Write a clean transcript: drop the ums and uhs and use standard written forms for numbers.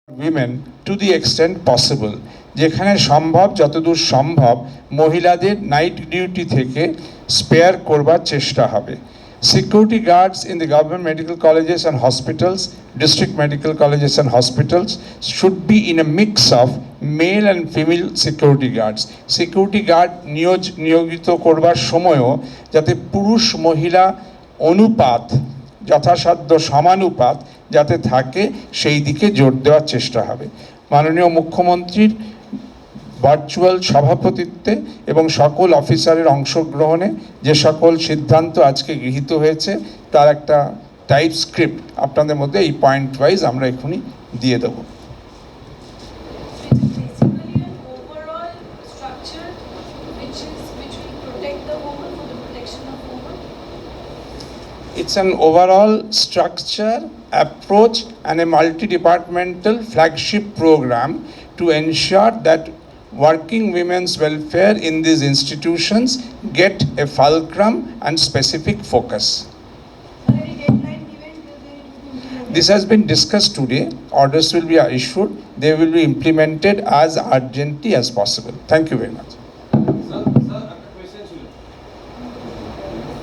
women to the extent possible, যেখানে সম্ভব যতদূর সম্ভব মহিলাদের নাইট ডিউটি থেকে স্পেয়ার করবার চেষ্টা হবে। Security guards in the government medical colleges and hospitals, district medical colleges and hospitals should be in a mix of male and female security guards. Security guard নিয়োজিত করবার সময়ও যাতে পুরুষ মহিলা অনুপাত যথাসাধ্য সমানুপাত যাতে থাকে সেই দিকে জোর দেওয়ার চেষ্টা হবে। মাননীয় মুখ্যমন্ত্রীর ভার্চুয়াল সভাপতিত্বে এবং সকল অফিসারের অংশগ্রহণে যে সকল সিদ্ধান্ত আজকে গৃহীত হয়েছে তার একটা টাইপ স্ক্রিপ্ট আপনাদের মধ্যে এই পয়েন্ট ওয়াইজ আমরা এখনই দিয়ে দেবো। It's an overall structure, approach, and a multi-departmental flagship program to ensure that working women's welfare in these institutions get a fulcrum and specific focus. This has been discussed today. Orders will be issued. They will be implemented as urgently as possible. Thank you very much.